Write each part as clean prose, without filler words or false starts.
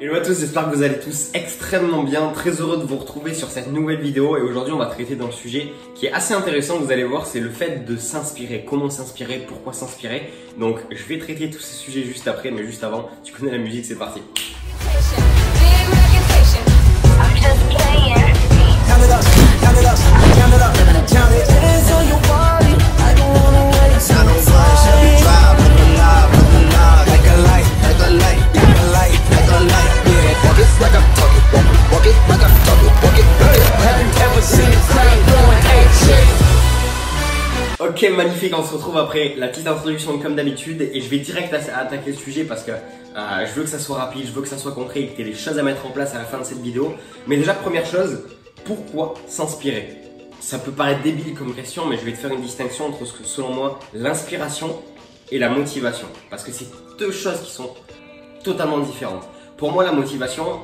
Hello à tous, j'espère que vous allez tous extrêmement bien, très heureux de vous retrouver sur cette nouvelle vidéo et aujourd'hui on va traiter d'un sujet qui est assez intéressant, vous allez voir, c'est le fait de s'inspirer, comment s'inspirer, pourquoi s'inspirer. Donc je vais traiter tous ces sujets juste après, mais juste avant, tu connais la musique, c'est parti. Ok, magnifique, on se retrouve après la petite introduction comme d'habitude et je vais direct attaquer le sujet parce que je veux que ça soit rapide, je veux que ça soit concret et que tu aies des choses à mettre en place à la fin de cette vidéo. Mais déjà, première chose, pourquoi s'inspirer? Ça peut paraître débile comme question, mais je vais te faire une distinction entre ce que, selon moi, l'inspiration et la motivation. Parce que c'est deux choses qui sont totalement différentes. Pour moi, la motivation,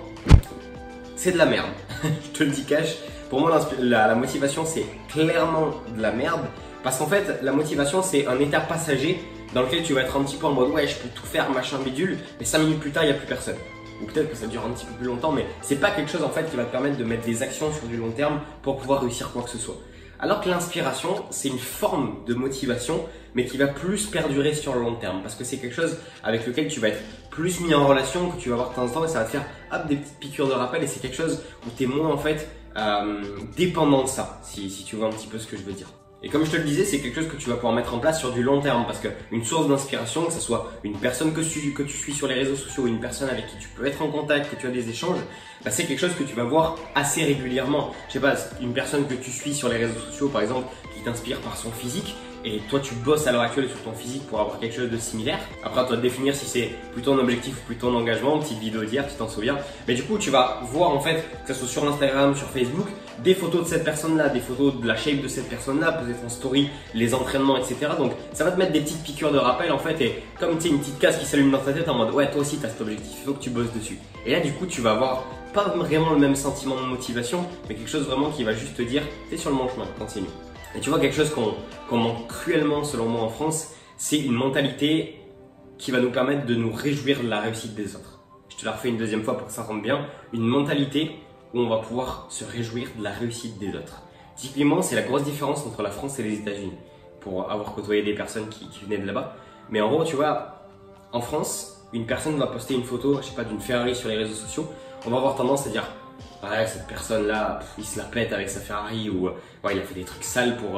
c'est de la merde. Je te le dis cash. Pour moi, la motivation, c'est clairement de la merde. Parce qu'en fait, la motivation, c'est un état passager dans lequel tu vas être un petit peu en mode ouais, je peux tout faire, machin bidule, mais 5 minutes plus tard, il n'y a plus personne. Ou peut-être que ça dure un petit peu plus longtemps, mais c'est pas quelque chose en fait qui va te permettre de mettre des actions sur du long terme pour pouvoir réussir quoi que ce soit. Alors que l'inspiration, c'est une forme de motivation, mais qui va plus perdurer sur le long terme, parce que c'est quelque chose avec lequel tu vas être plus mis en relation, que tu vas avoir de temps en temps, et ça va te faire hop, des petites piqûres de rappel, et c'est quelque chose où tu es moins en fait dépendant de ça, si tu vois un petit peu ce que je veux dire. Et comme je te le disais, c'est quelque chose que tu vas pouvoir mettre en place sur du long terme parce qu'une source d'inspiration, que ce soit une personne que tu suis sur les réseaux sociaux ou une personne avec qui tu peux être en contact, que tu as des échanges, bah c'est quelque chose que tu vas voir assez régulièrement. Je sais pas, une personne que tu suis sur les réseaux sociaux par exemple qui t'inspire par son physique et toi tu bosses à l'heure actuelle sur ton physique pour avoir quelque chose de similaire. Après à toi de définir si c'est plutôt un objectif ou plutôt un engagement, petite vidéo d'hier, tu t'en souviens. Mais du coup tu vas voir en fait, que ce soit sur Instagram, sur Facebook, des photos de cette personne-là, des photos de la shape de cette personne-là, poser ton story, les entraînements, etc. Donc ça va te mettre des petites piqûres de rappel en fait et comme tu sais une petite case qui s'allume dans ta tête en mode ouais toi aussi tu as cet objectif, il faut que tu bosses dessus. Et là du coup tu vas avoir pas vraiment le même sentiment de motivation, mais quelque chose vraiment qui va juste te dire t'es sur le bon chemin, continue. Et tu vois quelque chose qu'on manque cruellement selon moi en France, c'est une mentalité qui va nous permettre de nous réjouir de la réussite des autres. Je te la refais une deuxième fois pour que ça rentre bien. Une mentalité où on va pouvoir se réjouir de la réussite des autres. Typiquement, c'est la grosse différence entre la France et les États-Unis, pour avoir côtoyé des personnes qui venaient de là-bas. Mais en gros, tu vois, en France, une personne va poster une photo, je sais pas, d'une Ferrari sur les réseaux sociaux. On va avoir tendance à dire ouais, cette personne-là, il se la pète avec sa Ferrari ou ouais, il a fait des trucs sales pour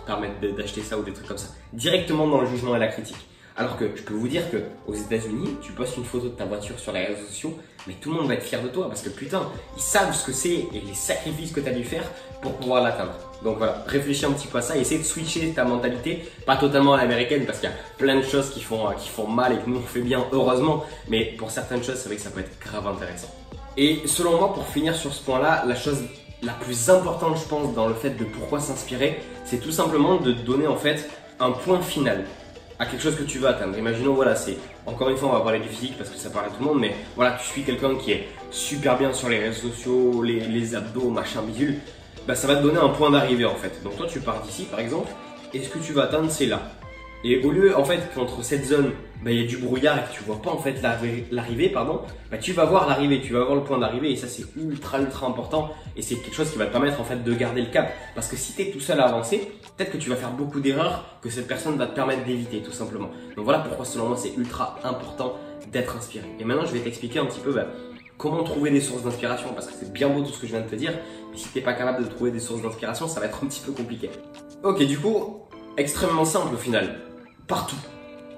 te permettre d'acheter ça ou des trucs comme ça. Directement dans le jugement et la critique. Alors que je peux vous dire qu'aux États-Unis, tu postes une photo de ta voiture sur les réseaux sociaux, mais tout le monde va être fier de toi parce que putain, ils savent ce que c'est et les sacrifices que tu as dû faire pour pouvoir l'atteindre. Donc voilà, réfléchis un petit peu à ça et essaie de switcher ta mentalité, pas totalement à l'américaine parce qu'il y a plein de choses qui font mal et que nous on fait bien heureusement, mais pour certaines choses, c'est vrai que ça peut être grave intéressant. Et selon moi, pour finir sur ce point-là, la chose la plus importante, je pense, dans le fait de pourquoi s'inspirer, c'est tout simplement de donner en fait un point final à quelque chose que tu veux atteindre. Imaginons, voilà, c'est encore une fois, on va parler du physique parce que ça parle à tout le monde, mais voilà, tu suis quelqu'un qui est super bien sur les réseaux sociaux, les abdos, machin bidule, bah ça va te donner un point d'arrivée en fait. Donc toi, tu pars d'ici par exemple, et ce que tu vas atteindre, c'est là. Et au lieu, en fait, qu'entre cette zone, bah, il y a du brouillard et que tu vois pas en fait l'arrivée, pardon, bah, tu vas voir l'arrivée, tu vas voir le point d'arrivée et ça c'est ultra important et c'est quelque chose qui va te permettre en fait de garder le cap. Parce que si tu es tout seul à avancer, peut-être que tu vas faire beaucoup d'erreurs que cette personne va te permettre d'éviter tout simplement. Donc voilà pourquoi selon moi c'est ultra important d'être inspiré. Et maintenant je vais t'expliquer un petit peu comment trouver des sources d'inspiration parce que c'est bien beau tout ce que je viens de te dire, mais si tu n'es pas capable de trouver des sources d'inspiration, ça va être un petit peu compliqué. Ok, du coup, extrêmement simple au final. Partout.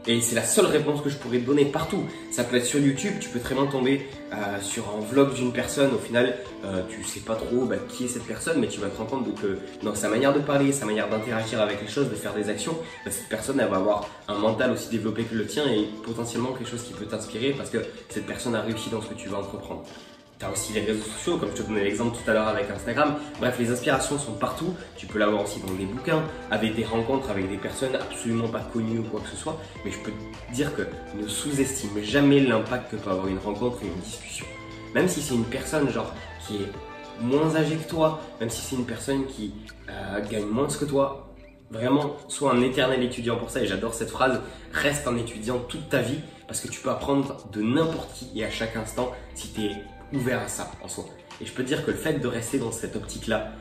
Et c'est la seule réponse que je pourrais te donner partout. Ça peut être sur YouTube, tu peux très bien tomber sur un vlog d'une personne. Au final, tu sais pas trop qui est cette personne, mais tu vas te rendre compte que dans sa manière de parler, sa manière d'interagir avec les choses, de faire des actions, cette personne elle va avoir un mental aussi développé que le tien et potentiellement quelque chose qui peut t'inspirer parce que cette personne a réussi dans ce que tu vas entreprendre. Tu as aussi les réseaux sociaux, comme je te donnais l'exemple tout à l'heure avec Instagram. Bref, les inspirations sont partout. Tu peux l'avoir aussi dans des bouquins, avec des rencontres avec des personnes absolument pas connues ou quoi que ce soit. Mais je peux te dire que ne sous-estime jamais l'impact que peut avoir une rencontre et une discussion. Même si c'est une personne genre qui est moins âgée que toi, même si c'est une personne qui gagne moins que toi, vraiment sois un éternel étudiant pour ça, et j'adore cette phrase, reste un étudiant toute ta vie parce que tu peux apprendre de n'importe qui et à chaque instant si tu es ouvert à ça en soi. Et je peux te dire que le fait de rester dans cette optique-là,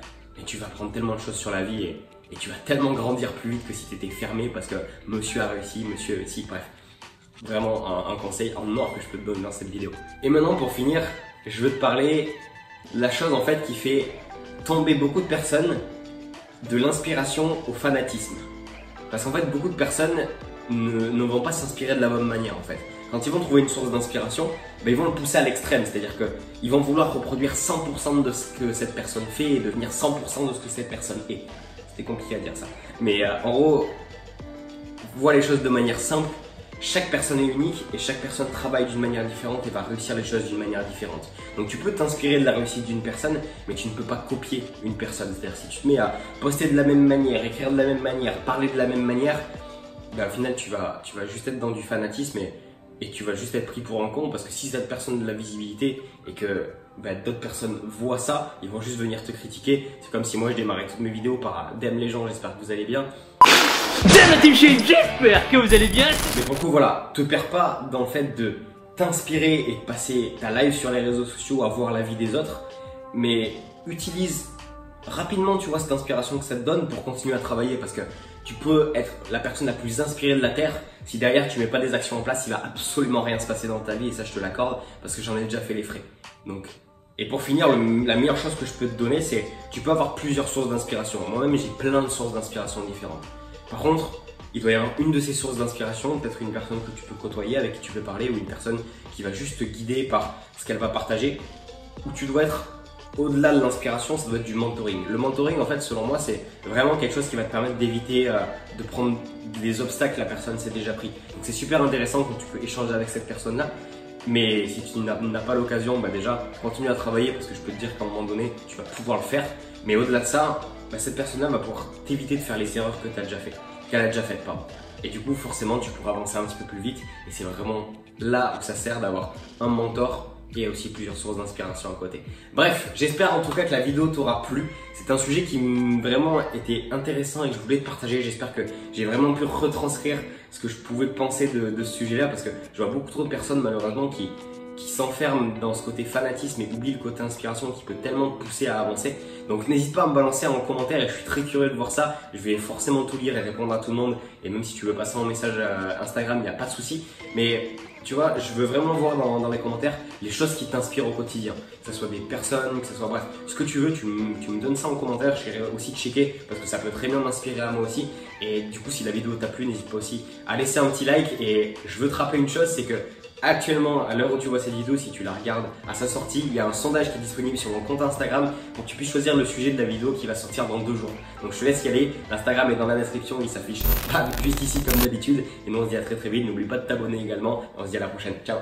tu vas apprendre tellement de choses sur la vie et tu vas tellement grandir plus vite que si tu étais fermé parce que monsieur a réussi, monsieur a réussi, bref. Vraiment un conseil en or que je peux te donner dans cette vidéo. Et maintenant pour finir, je veux te parler de la chose en fait qui fait tomber beaucoup de personnes de l'inspiration au fanatisme. Parce qu'en fait beaucoup de personnes ne vont pas s'inspirer de la bonne manière en fait. Quand ils vont trouver une source d'inspiration, ils vont le pousser à l'extrême, c'est-à-dire qu'ils vont vouloir reproduire 100% de ce que cette personne fait et devenir 100% de ce que cette personne est. C'était compliqué à dire ça. Mais en gros, vois les choses de manière simple. Chaque personne est unique et chaque personne travaille d'une manière différente et va réussir les choses d'une manière différente. Donc tu peux t'inspirer de la réussite d'une personne, mais tu ne peux pas copier une personne. C'est-à-dire si tu te mets à poster de la même manière, écrire de la même manière, parler de la même manière, au final tu vas juste être dans du fanatisme et tu vas juste être pris pour un con, parce que si cette personne a de la visibilité et que d'autres personnes voient ça, ils vont juste venir te critiquer. C'est comme si moi je démarrais toutes mes vidéos par DM les gens, j'espère que vous allez bien. Damn la team Shane, j'espère que vous allez bien. Mais pour le coup voilà, te perds pas dans le fait de t'inspirer et de passer ta live sur les réseaux sociaux à voir la vie des autres, mais utilise rapidement tu vois cette inspiration que ça te donne pour continuer à travailler, parce que tu peux être la personne la plus inspirée de la terre, si derrière tu mets pas des actions en place, il va absolument rien se passer dans ta vie, et ça je te l'accorde parce que j'en ai déjà fait les frais. Donc, et pour finir, la meilleure chose que je peux te donner, c'est tu peux avoir plusieurs sources d'inspiration. Moi-même j'ai plein de sources d'inspiration différentes. Par contre, il doit y avoir une de ces sources d'inspiration, peut-être une personne que tu peux côtoyer, avec qui tu peux parler, ou une personne qui va juste te guider par ce qu'elle va partager, où tu dois être au-delà de l'inspiration, ça doit être du mentoring. Le mentoring, en fait, selon moi, c'est vraiment quelque chose qui va te permettre d'éviter de prendre des obstacles que la personne s'est déjà pris. Donc c'est super intéressant quand tu peux échanger avec cette personne-là. Mais si tu n'as pas l'occasion, déjà, continue à travailler, parce que je peux te dire qu'à un moment donné, tu vas pouvoir le faire. Mais au-delà de ça, cette personne-là va pouvoir t'éviter de faire les erreurs que tu as déjà faites, qu'elle a déjà faites, pardon. Et du coup, forcément, tu pourras avancer un petit peu plus vite. Et c'est vraiment là où ça sert d'avoir un mentor et aussi plusieurs sources d'inspiration à côté. Bref, j'espère en tout cas que la vidéo t'aura plu. C'est un sujet qui vraiment était intéressant et que je voulais te partager. J'espère que j'ai vraiment pu retranscrire ce que je pouvais penser de ce sujet-là, parce que je vois beaucoup trop de personnes malheureusement qui s'enferment dans ce côté fanatisme et oublient le côté inspiration qui peut tellement te pousser à avancer. Donc n'hésite pas à me balancer en commentaire, et je suis très curieux de voir ça. Je vais forcément tout lire et répondre à tout le monde, et même si tu veux passer en message Instagram, il n'y a pas de souci. Mais tu vois, je veux vraiment voir dans les commentaires les choses qui t'inspirent au quotidien, que ce soit des personnes, que ce soit bref, ce que tu veux, tu me donnes ça en commentaire. Je vais aussi checker parce que ça peut très bien m'inspirer à moi aussi. Et du coup, si la vidéo t'a plu, n'hésite pas aussi à laisser un petit like. Et je veux te rappeler une chose, c'est que actuellement, à l'heure où tu vois cette vidéo, si tu la regardes à sa sortie, il y a un sondage qui est disponible sur mon compte Instagram pour que tu puisses choisir le sujet de la vidéo qui va sortir dans 2 jours. Donc je te laisse y aller, l'Instagram est dans la description, il s'affiche juste ici comme d'habitude. Et nous on se dit à très vite, n'oublie pas de t'abonner également, et on se dit à la prochaine, ciao.